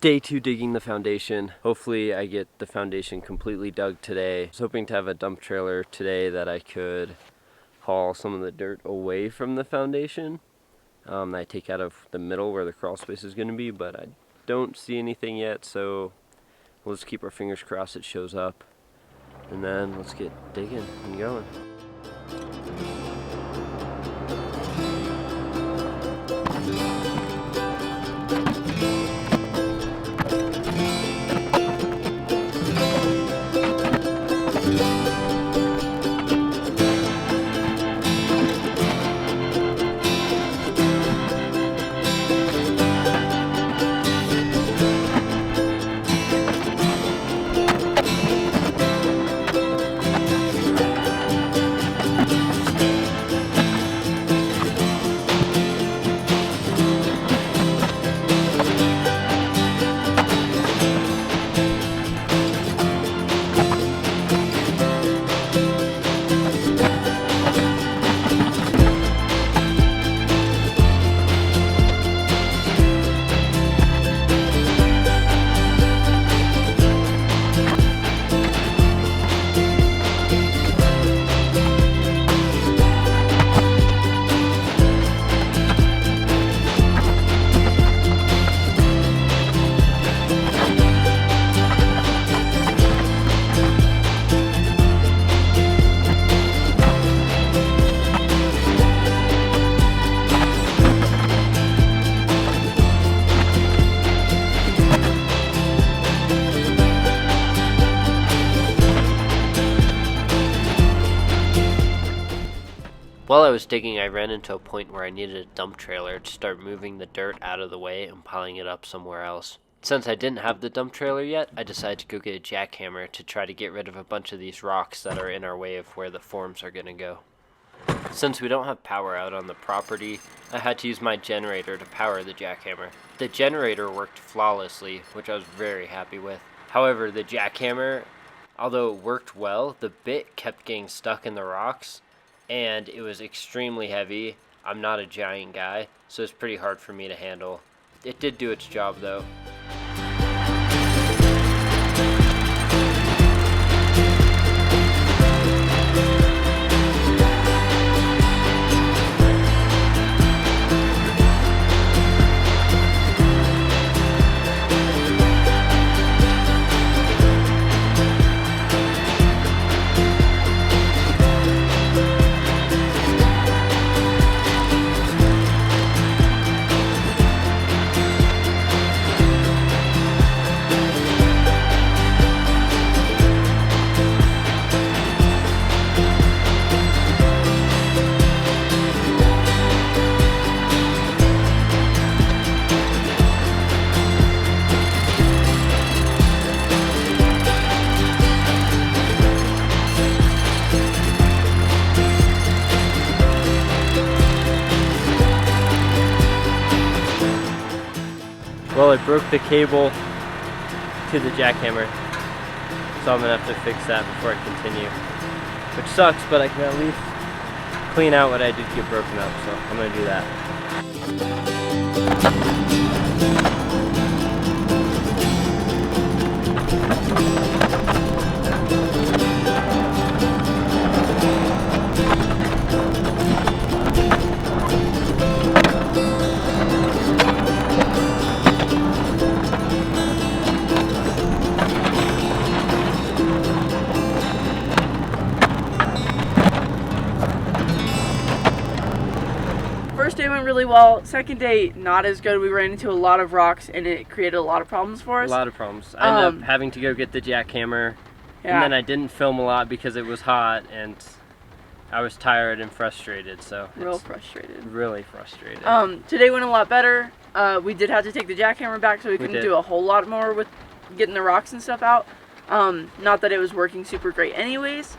day 2 digging the foundation. Hopefully I get the foundation completely dug today. I was hoping to have a dump trailer today that I could haul some of the dirt away from the foundation. That I take out of the middle where the crawl space is going to be, but I don't see anything yet, so we'll just keep our fingers crossed it shows up. And then let's get digging and going. While I was digging, I ran into a point where I needed a dump trailer to start moving the dirt out of the way and piling it up somewhere else. Since I didn't have the dump trailer yet, I decided to go get a jackhammer to try to get rid of a bunch of these rocks that are in our way of where the forms are going to go. Since we don't have power out on the property, I had to use my generator to power the jackhammer. The generator worked flawlessly, which I was very happy with. However, the jackhammer, although it worked well, the bit kept getting stuck in the rocks, and it was extremely heavy. I'm not a giant guy, so it's pretty hard for me to handle. It did do its job though. Well, I broke the cable to the jackhammer, so I'm gonna have to fix that before I continue. Which sucks, but I can at least clean out what I did get broken up, so I'm gonna do that. First day went really well. Second day, not as good. We ran into a lot of rocks and it created a lot of problems for us. A lot of problems. I ended up having to go get the jackhammer, and then I didn't film a lot because it was hot and I was tired and frustrated. So real frustrated. Really frustrated. Today went a lot better. We did have to take the jackhammer back, so we couldn't do a whole lot more with getting the rocks and stuff out. Not that it was working super great anyways.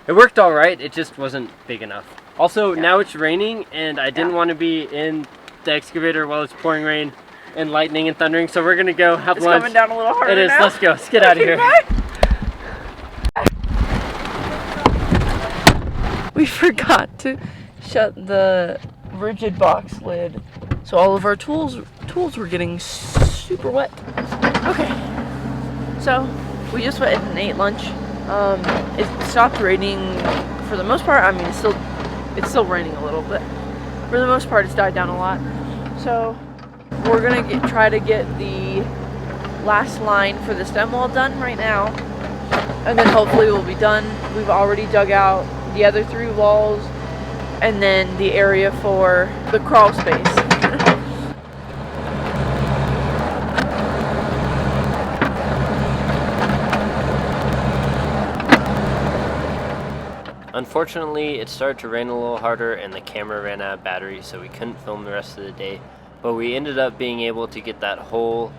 It worked all right, it just wasn't big enough. Also, now it's raining, and I didn't want to be in the excavator while it's pouring rain and lightning and thundering, so we're gonna go have lunch. It's coming down a little harder. It is. Now. Let's go. Let's get out of here. We forgot to shut the rigid box lid So all of our tools were getting super wet. Okay, so we just went and ate lunch. It stopped raining for the most part. I mean, it's still raining a little, but for the most part, it's died down a lot. So we're gonna try to get the last line for the stem wall done right now, and then hopefully we'll be done. We've already dug out the other 3 walls, and then the area for the crawl space. Unfortunately, it started to rain a little harder and the camera ran out of battery, so we couldn't film the rest of the day. But we ended up being able to get that whole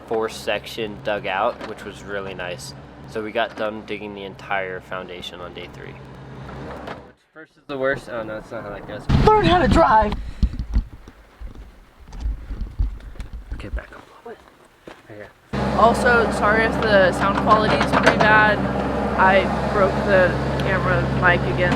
4th section dug out, which was really nice. So we got done digging the entire foundation on day 3. Which first is the worst? Oh no, that's not how that goes. Learn how to drive! Okay, back up. What? Right here. Also, sorry if the sound quality is pretty bad. I broke the camera mic again.